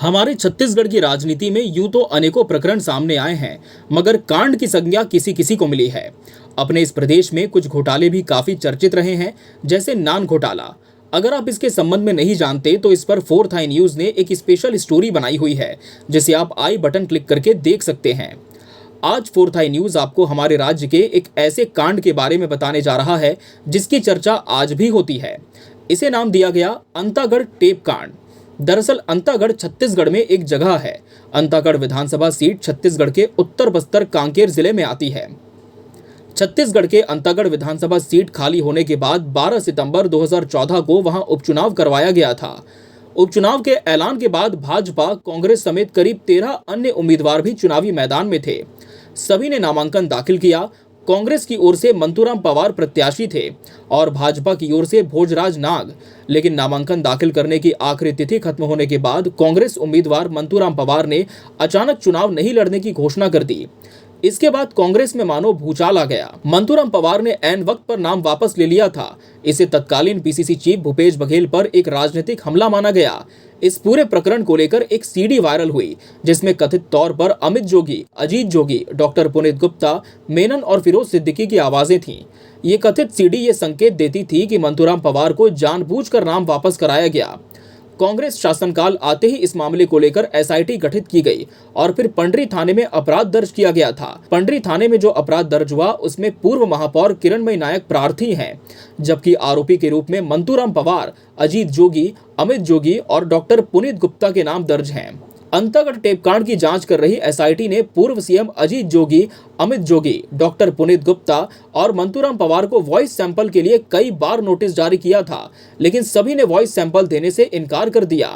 हमारे छत्तीसगढ़ की राजनीति में यूं तो अनेकों प्रकरण सामने आए हैं, मगर कांड की संज्ञा किसी किसी को मिली है। अपने इस प्रदेश में कुछ घोटाले भी काफी चर्चित रहे हैं, जैसे नान घोटाला। अगर आप इसके संबंध में नहीं जानते तो इस पर फोर्थ आई न्यूज ने एक स्पेशल स्टोरी बनाई हुई है, जिसे आप आई बटन क्लिक करके देख सकते हैं। आज फोर्थ आई न्यूज आपको हमारे राज्य के एक ऐसे कांड के बारे में बताने जा रहा है जिसकी चर्चा आज भी होती है। इसे नाम दिया गया अंतागढ़ टेप कांड। दरअसल अंतागढ़ छत्तीसगढ़ में एक जगह है। अंतागढ़ विधानसभा सीट छत्तीसगढ़ के उत्तर बस्तर कांकेर जिले में आती है। छत्तीसगढ़ के अंतागढ़ विधानसभा सीट खाली होने के बाद 12 सितंबर 2014 को वहां उपचुनाव करवाया गया था। उपचुनाव के ऐलान के बाद भाजपा, कांग्रेस समेत करीब 13 अन्य उम्मीदवार भी चुनावी मैदान में थे। सभी ने नामांकन दाखिल किया। कांग्रेस की ओर से मंतूराम पवार प्रत्याशी थे और भाजपा की ओर से भोजराज नाग। लेकिन नामांकन दाखिल करने की आखिरी तिथि खत्म होने के बाद कांग्रेस उम्मीदवार मंतूराम पवार ने अचानक चुनाव नहीं लड़ने की घोषणा कर दी। इसके बाद कांग्रेस में मानो भूचाल आ गया। मंतूराम पवार ने ऐन वक्त पर नाम वापस ले लिया था। इसे तत्कालीन पीसीसी चीफ भूपेश बघेल पर एक राजनीतिक हमला माना गया। इस पूरे प्रकरण को लेकर एक सीडी वायरल हुई, जिसमें कथित तौर पर अमित जोगी, अजीत जोगी, डॉक्टर पुनीत गुप्ता, मेनन और फिरोज सिद्दीकी की आवाजें थीं। ये कथित सीडी ये संकेत देती थी कि मंतूराम पवार को जानबूझकर नाम वापस कराया गया। कांग्रेस शासनकाल आते ही इस मामले को लेकर एसआईटी गठित की गई और फिर पंडरी थाने में अपराध दर्ज किया गया था। पंडरी थाने में जो अपराध दर्ज हुआ उसमें पूर्व महापौर किरणमयी नायक प्रार्थी हैं, जबकि आरोपी के रूप में मंतूराम पवार, अजीत जोगी, अमित जोगी और डॉक्टर पुनीत गुप्ता के नाम दर्ज हैं। अंतागढ़ टेपकांड की जांच कर रही एसआईटी ने पूर्व सीएम अजीत जोगी, अमित जोगी, डॉक्टर पुनीत गुप्ता और मंतूराम पवार को वॉइस सैंपल के लिए कई बार नोटिस जारी किया था, लेकिन सभी ने वॉइस सैंपल देने से इनकार कर दिया।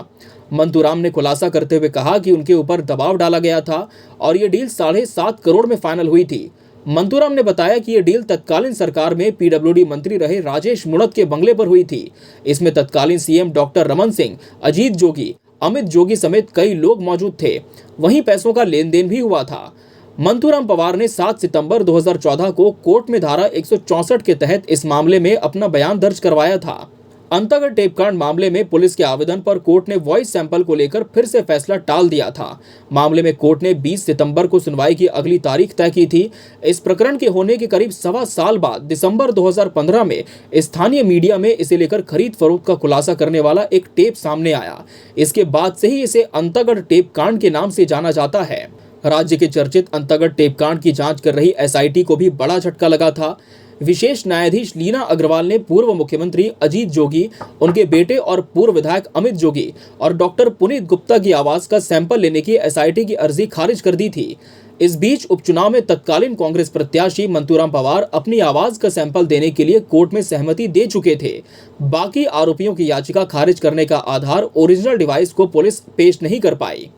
मंतूराम ने खुलासा करते हुए कहा कि उनके ऊपर दबाव डाला गया था और ये डील 7.5 करोड़ में फाइनल हुई थी। मंतूराम ने बताया कि ये डील तत्कालीन सरकार में पीडब्ल्यूडी मंत्री रहे राजेश मूणत के बंगले पर हुई थी। इसमें तत्कालीन सीएम डॉक्टर रमन सिंह, अजीत जोगी, अमित जोगी समेत कई लोग मौजूद थे। वहीं पैसों का लेन देन भी हुआ था। मंतूराम पवार ने 7 सितंबर 2014 को कोर्ट में धारा 164 के तहत इस मामले में अपना बयान दर्ज करवाया था। अंतागढ़ टेपकांड मामले में पुलिस के आवेदन पर कोर्ट ने वॉइस सैंपल को लेकर फिर से फैसला टाल दिया था। मामले में कोर्ट ने 20 सितंबर को सुनवाई की अगली तारीख तय की थी। इस प्रकरण के होने के करीब 1.25 साल बाद दिसंबर 2015 में स्थानीय मीडिया में इसे लेकर खरीद फरोख्त का खुलासा करने वाला एक टेप सामने आया। इसके बाद से ही इसे अंतागढ़ टेपकांड के नाम से जाना जाता है। राज्य के चर्चित अंतागढ़ टेपकांड की जांच कर रही एसआईटी को भी बड़ा झटका लगा था। विशेष न्यायाधीश लीना अग्रवाल ने पूर्व मुख्यमंत्री अजीत जोगी, उनके बेटे और पूर्व विधायक अमित जोगी और डॉक्टर पुनीत गुप्ता की आवाज का सैंपल लेने की एसआईटी की अर्जी खारिज कर दी थी। इस बीच उपचुनाव में तत्कालीन कांग्रेस प्रत्याशी मंतूराम पवार अपनी आवाज का सैंपल देने के लिए कोर्ट में सहमति दे चुके थे। बाकी आरोपियों की याचिका खारिज करने का आधार ओरिजिनल डिवाइस को पुलिस पेश नहीं कर पाई।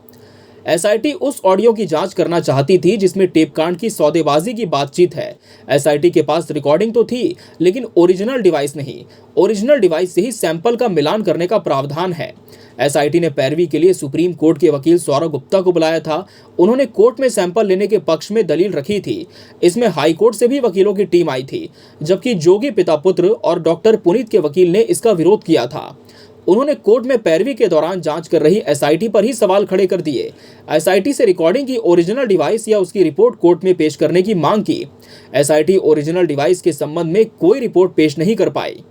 एसआईटी उस ऑडियो की जांच करना चाहती थी जिसमें टेपकांड की सौदेबाजी की बातचीत है। एसआईटी के पास रिकॉर्डिंग तो थी, लेकिन ओरिजिनल डिवाइस नहीं। ओरिजिनल डिवाइस से ही सैंपल का मिलान करने का प्रावधान है। एसआईटी ने पैरवी के लिए सुप्रीम कोर्ट के वकील सौरभ गुप्ता को बुलाया था। उन्होंने कोर्ट में सैंपल लेने के पक्ष में दलील रखी थी। इसमें हाई कोर्ट से भी वकीलों की टीम आई थी, जबकि जोगी पिता पुत्र और डॉक्टर पुनीत के वकील ने इसका विरोध किया था। उन्होंने कोर्ट में पैरवी के दौरान जांच कर रही एसआईटी पर ही सवाल खड़े कर दिए। एसआईटी से रिकॉर्डिंग की ओरिजिनल डिवाइस या उसकी रिपोर्ट कोर्ट में पेश करने की मांग की। एसआईटी ओरिजिनल डिवाइस के संबंध में कोई रिपोर्ट पेश नहीं कर पाई।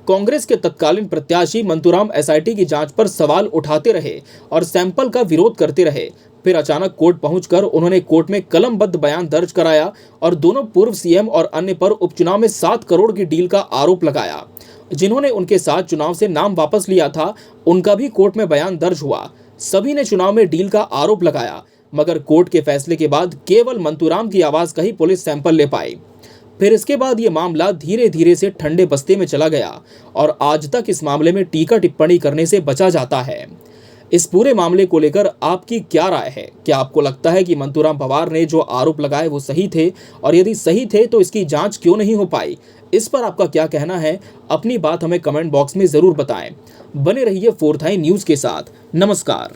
कांग्रेस के तत्कालीन प्रत्याशी मंतूराम एसआईटी की जांच पर सवाल उठाते रहे और सैंपल का विरोध करते रहे। फिर अचानक कोर्ट पहुंचकर उन्होंने कोर्ट में कलमबद्ध बयान दर्ज कराया और दोनों पूर्व सीएम और अन्य पर उपचुनाव में 7 करोड़ की डील का आरोप लगाया। जिन्होंने उनके साथ चुनाव से नाम वापस लिया था, उनका भी कोर्ट में बयान दर्ज हुआ। सभी ने चुनाव में डील का आरोप लगाया, मगर कोर्ट के फैसले के बाद केवल मंतूराम की आवाज का ही पुलिस सैंपल ले पाई। फिर इसके बाद ये मामला धीरे धीरे से ठंडे बस्ते में चला गया और आज तक इस मामले में टीका टिप्पणी करने से बचा जाता है। इस पूरे मामले को लेकर आपकी क्या राय है? क्या आपको लगता है कि मंतूराम पवार ने जो आरोप लगाए वो सही थे, और यदि सही थे तो इसकी जांच क्यों नहीं हो पाई? इस पर आपका क्या कहना है? अपनी बात हमें कमेंट बॉक्स में जरूर बताएं। बने रहिए फोर्थ आई न्यूज के साथ। नमस्कार।